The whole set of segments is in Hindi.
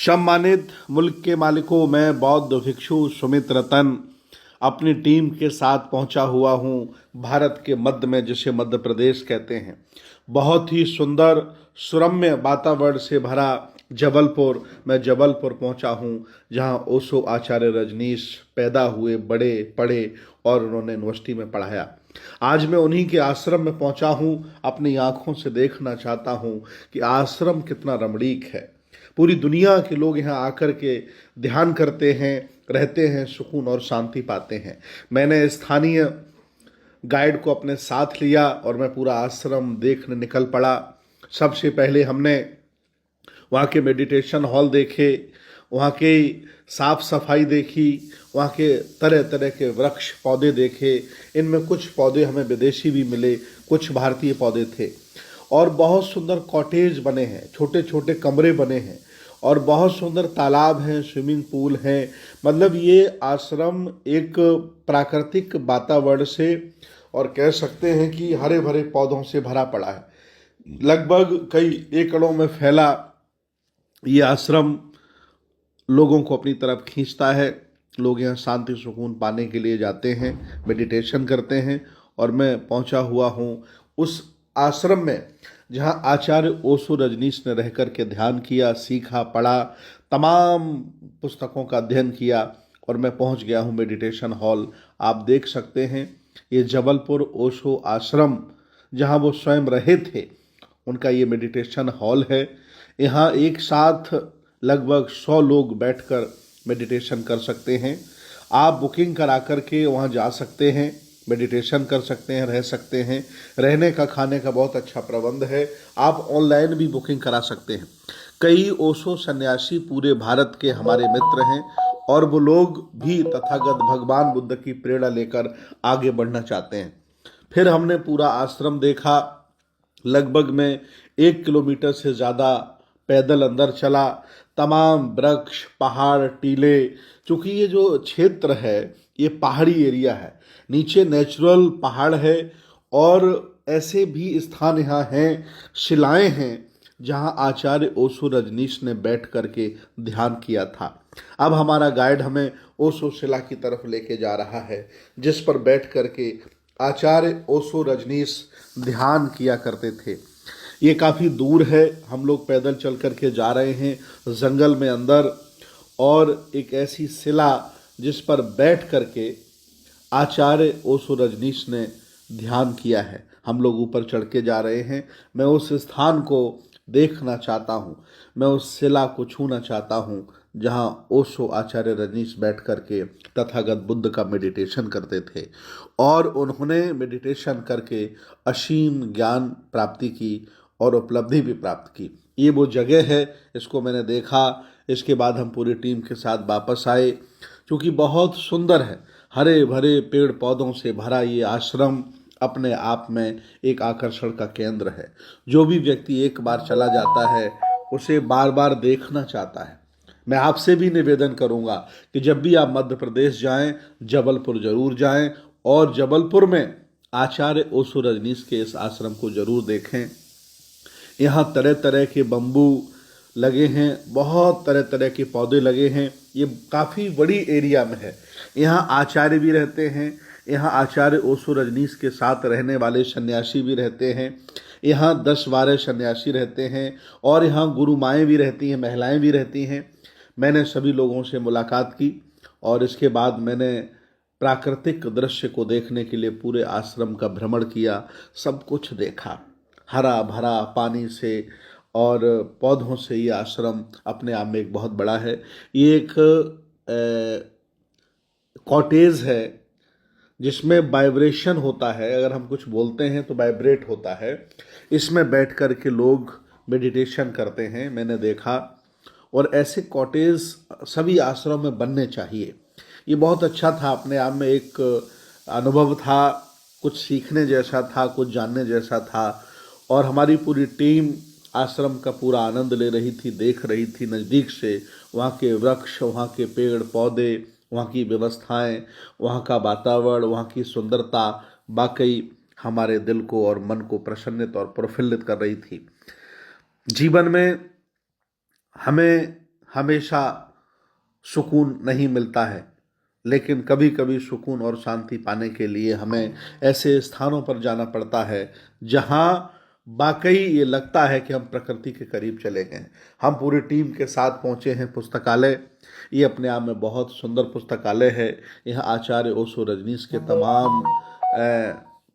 सम्मानित मुल्क के मालिकों, मैं बौद्ध भिक्षु सुमित रतन अपनी टीम के साथ पहुंचा हुआ हूं भारत के मध्य में, जिसे मध्य प्रदेश कहते हैं। बहुत ही सुंदर सुरम्य वातावरण से भरा जबलपुर। मैं जबलपुर पहुंचा हूं, जहां ओशो आचार्य रजनीश पैदा हुए, बड़े पढ़े और उन्होंने यूनिवर्सिटी में पढ़ाया। आज मैं उन्हीं के आश्रम में पहुंचा हूं। अपनी आंखों से देखना चाहता हूं कि आश्रम कितना रमणीक है। पूरी दुनिया के लोग यहाँ आकर के ध्यान करते हैं, रहते हैं, सुकून और शांति पाते हैं। मैंने स्थानीय गाइड को अपने साथ लिया और मैं पूरा आश्रम देखने निकल पड़ा। सबसे पहले हमने वहाँ के मेडिटेशन हॉल देखे, वहाँ के साफ सफाई देखी, वहाँ के तरह तरह के वृक्ष पौधे देखे। इनमें कुछ पौधे हमें विदेशी भी मिले, कुछ भारतीय पौधे थे। और बहुत सुंदर कॉटेज बने हैं, छोटे छोटे कमरे बने हैं और बहुत सुंदर तालाब हैं, स्विमिंग पूल हैं। मतलब ये आश्रम एक प्राकृतिक वातावरण से और कह सकते हैं कि हरे भरे पौधों से भरा पड़ा है। लगभग कई एकड़ों में फैला ये आश्रम लोगों को अपनी तरफ खींचता है। लोग यहाँ शांति सुकून पाने के लिए जाते हैं, मेडिटेशन करते हैं। और मैं पहुँचा हुआ हूँ उस आश्रम में जहाँ आचार्य ओशो रजनीश ने रह कर के ध्यान किया, सीखा, पढ़ा, तमाम पुस्तकों का अध्ययन किया। और मैं पहुँच गया हूँ मेडिटेशन हॉल। आप देख सकते हैं ये जबलपुर ओशो आश्रम जहाँ वो स्वयं रहे थे, उनका ये मेडिटेशन हॉल है। यहाँ एक साथ लगभग 100 लोग बैठकर मेडिटेशन कर सकते हैं। आप बुकिंग करा करके वहाँ जा सकते हैं, मेडिटेशन कर सकते हैं, रह सकते हैं। रहने का, खाने का बहुत अच्छा प्रबंध है। आप ऑनलाइन भी बुकिंग करा सकते हैं। कई ओशो सन्यासी पूरे भारत के हमारे मित्र हैं और वो लोग भी तथागत भगवान बुद्ध की प्रेरणा लेकर आगे बढ़ना चाहते हैं। फिर हमने पूरा आश्रम देखा। लगभग मैं 1 किलोमीटर से ज़्यादा पैदल अंदर चला। तमाम वृक्ष, पहाड़, टीले, चूँकि ये जो क्षेत्र है ये पहाड़ी एरिया है, नीचे नेचुरल पहाड़ है और ऐसे भी स्थान यहाँ हैं, शिलाएं हैं जहाँ आचार्य ओशो रजनीश ने बैठ करके ध्यान किया था। अब हमारा गाइड हमें ओशो शिला की तरफ लेके जा रहा है, जिस पर बैठ करके आचार्य ओशो रजनीश ध्यान किया करते थे। ये काफ़ी दूर है, हम लोग पैदल चल करके जा रहे हैं जंगल में अंदर। और एक ऐसी शिला जिस पर बैठ करके आचार्य ओशो रजनीश ने ध्यान किया है। हम लोग ऊपर चढ़ के जा रहे हैं। मैं उस स्थान को देखना चाहता हूँ, मैं उस शिला को छूना चाहता हूँ जहाँ ओशो आचार्य रजनीश बैठ करके तथागत बुद्ध का मेडिटेशन करते थे और उन्होंने मेडिटेशन करके असीम ज्ञान प्राप्ति की और उपलब्धि भी प्राप्त की। ये वो जगह है, इसको मैंने देखा। इसके बाद हम पूरी टीम के साथ वापस आए। क्योंकि बहुत सुंदर है, हरे भरे पेड़ पौधों से भरा ये आश्रम अपने आप में एक आकर्षण का केंद्र है। जो भी व्यक्ति एक बार चला जाता है उसे बार बार देखना चाहता है। मैं आपसे भी निवेदन करूंगा कि जब भी आप मध्य प्रदेश जाएं, जबलपुर जरूर जाएं और जबलपुर में आचार्य ओशो रजनीश के इस आश्रम को जरूर देखें। यहाँ तरह तरह के बम्बू लगे हैं, बहुत तरह तरह के पौधे लगे हैं। ये काफ़ी बड़ी एरिया में है। यहाँ आचार्य भी रहते हैं, यहाँ आचार्य ओशो रजनीश के साथ रहने वाले सन्यासी भी रहते हैं। यहाँ 10-12 सन्यासी रहते हैं और यहाँ गुरु माएँ भी रहती हैं, महिलाएं भी रहती हैं। मैंने सभी लोगों से मुलाकात की और इसके बाद मैंने प्राकृतिक दृश्य को देखने के लिए पूरे आश्रम का भ्रमण किया। सब कुछ देखा, हरा भरा पानी से और पौधों से ये आश्रम अपने आप में एक बहुत बड़ा है। ये एक कॉटेज है जिसमें वाइब्रेशन होता है। अगर हम कुछ बोलते हैं तो वाइब्रेट होता है। इसमें बैठ कर के लोग मेडिटेशन करते हैं, मैंने देखा। और ऐसे कॉटेज सभी आश्रम में बनने चाहिए। ये बहुत अच्छा था, अपने आप में एक अनुभव था, कुछ सीखने जैसा था, कुछ जानने जैसा था। और हमारी पूरी टीम आश्रम का पूरा आनंद ले रही थी, देख रही थी नज़दीक से वहाँ के वृक्ष, वहाँ के पेड़ पौधे, वहाँ की व्यवस्थाएं, वहाँ का वातावरण, वहाँ की सुंदरता वाकई हमारे दिल को और मन को प्रसन्नित और प्रफुल्लित कर रही थी। जीवन में हमें हमेशा सुकून नहीं मिलता है, लेकिन कभी कभी सुकून और शांति पाने के लिए हमें ऐसे स्थानों पर जाना पड़ता है जहां वाकई ये लगता है कि हम प्रकृति के करीब चले गए। हम पूरी टीम के साथ पहुंचे हैं पुस्तकालय। ये अपने आप में बहुत सुंदर पुस्तकालय है। यहाँ आचार्य ओशो रजनीश के तमाम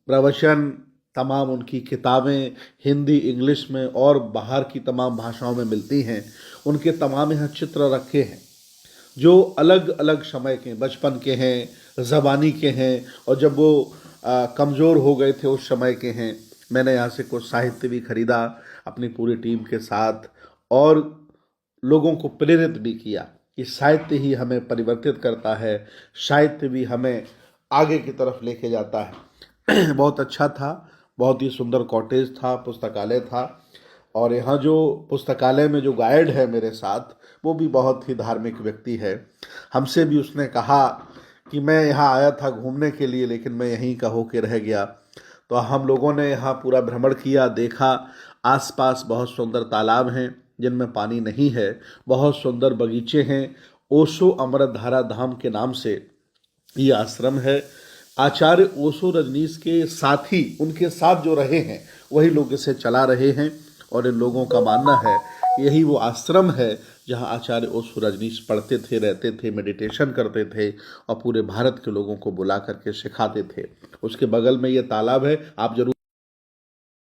प्रवचन, तमाम उनकी किताबें हिंदी, इंग्लिश में और बाहर की तमाम भाषाओं में मिलती हैं। उनके तमाम यहाँ चित्र रखे हैं जो अलग अलग समय के, बचपन के हैं, ज़बानी के हैं, और जब वो कमज़ोर हो गए थे उस समय के हैं। मैंने यहाँ से कुछ साहित्य भी खरीदा अपनी पूरी टीम के साथ, और लोगों को प्रेरित भी किया कि साहित्य ही हमें परिवर्तित करता है, साहित्य भी हमें आगे की तरफ लेके जाता है। बहुत अच्छा था, बहुत ही सुंदर कॉटेज था, पुस्तकालय था। और यहाँ जो पुस्तकालय में जो गाइड है मेरे साथ, वो भी बहुत ही धार्मिक व्यक्ति है। हमसे भी उसने कहा कि मैं यहाँ आया था घूमने के लिए, लेकिन मैं यहीं का होके रह गया। तो हम लोगों ने यहाँ पूरा भ्रमण किया, देखा। आसपास बहुत सुंदर तालाब हैं जिनमें पानी नहीं है, बहुत सुंदर बगीचे हैं। ओशो अमृतधारा धाम के नाम से ये आश्रम है। आचार्य ओशो रजनीश के साथी, उनके साथ जो रहे हैं वही लोग इसे चला रहे हैं, और इन लोगों का मानना है यही वो आश्रम है जहाँ आचार्य ओशो रजनीश पढ़ते थे, रहते थे, मेडिटेशन करते थे और पूरे भारत के लोगों को बुला करके सिखाते थे। उसके बगल में ये तालाब है, आप जरूर